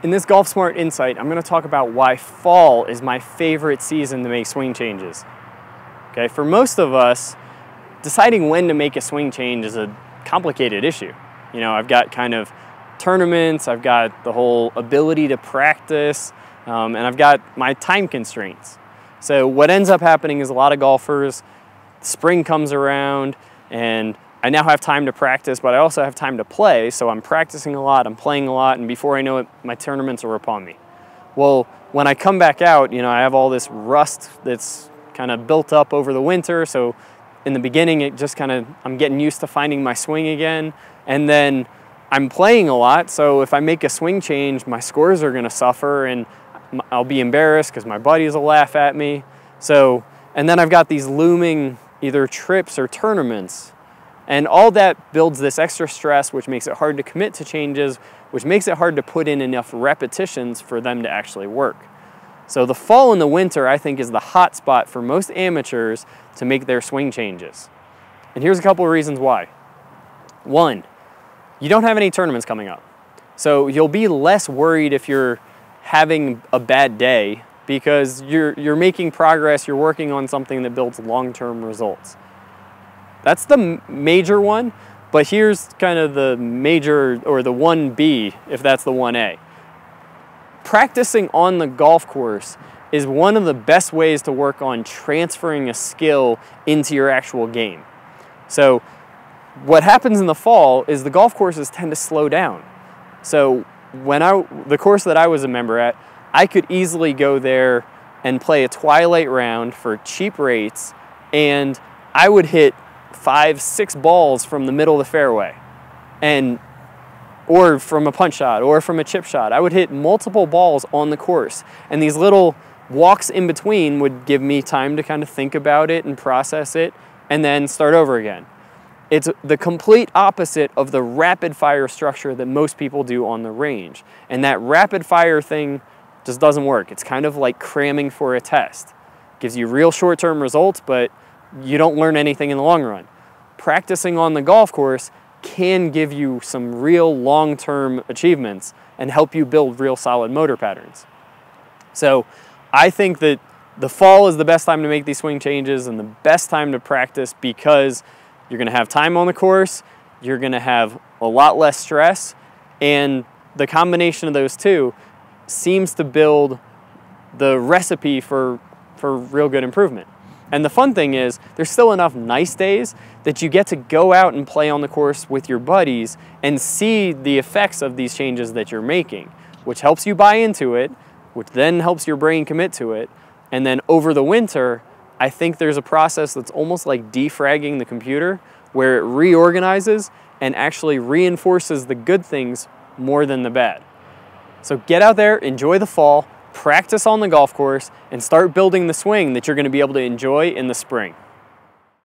In this Golf Smart Insight, I'm going to talk about why fall is my favorite season to make swing changes. Okay, for most of us, deciding when to make a swing change is a complicated issue. You know, I've got kind of tournaments, I've got the whole ability to practice, and I've got my time constraints. So what ends up happening is a lot of golfers, spring comes around, and I now have time to practice, but I also have time to play, so I'm practicing a lot, I'm playing a lot, and before I know it, my tournaments are upon me. Well, when I come back out, you know, I have all this rust that's kind of built up over the winter, so in the beginning, it just kind of, I'm getting used to finding my swing again, and then I'm playing a lot, so if I make a swing change, my scores are gonna suffer, and I'll be embarrassed because my buddies will laugh at me. So, and then I've got these looming either trips or tournaments. And all that builds this extra stress, which makes it hard to commit to changes, which makes it hard to put in enough repetitions for them to actually work. So the fall and the winter, I think, is the hot spot for most amateurs to make their swing changes. And here's a couple of reasons why. One, you don't have any tournaments coming up. So you'll be less worried if you're having a bad day because you're making progress, you're working on something that builds long-term results. That's the major one, but here's kind of the major, or the 1B, if that's the 1A. Practicing on the golf course is one of the best ways to work on transferring a skill into your actual game. So what happens in the fall is the golf courses tend to slow down. So the course that I was a member at, I could easily go there and play a twilight round for cheap rates, and I would hit 5, 6 balls from the middle of the fairway, or from a punch shot, or from a chip shot. I would hit multiple balls on the course, and these little walks in between would give me time to kind of think about it and process it, and then start over again. It's the complete opposite of the rapid fire structure that most people do on the range. And that rapid fire thing just doesn't work. It's kind of like cramming for a test. It gives you real short-term results, but you don't learn anything in the long run. Practicing on the golf course can give you some real long-term achievements and help you build real solid motor patterns. So I think that the fall is the best time to make these swing changes and the best time to practice because you're going to have time on the course, you're going to have a lot less stress, and the combination of those two seems to build the recipe for real good improvement. And the fun thing is, there's still enough nice days that you get to go out and play on the course with your buddies and see the effects of these changes that you're making, which helps you buy into it, which then helps your brain commit to it. And then over the winter, I think there's a process that's almost like defragging the computer, where it reorganizes and actually reinforces the good things more than the bad. So get out there, enjoy the fall, practice on the golf course, and start building the swing that you're going to be able to enjoy in the spring.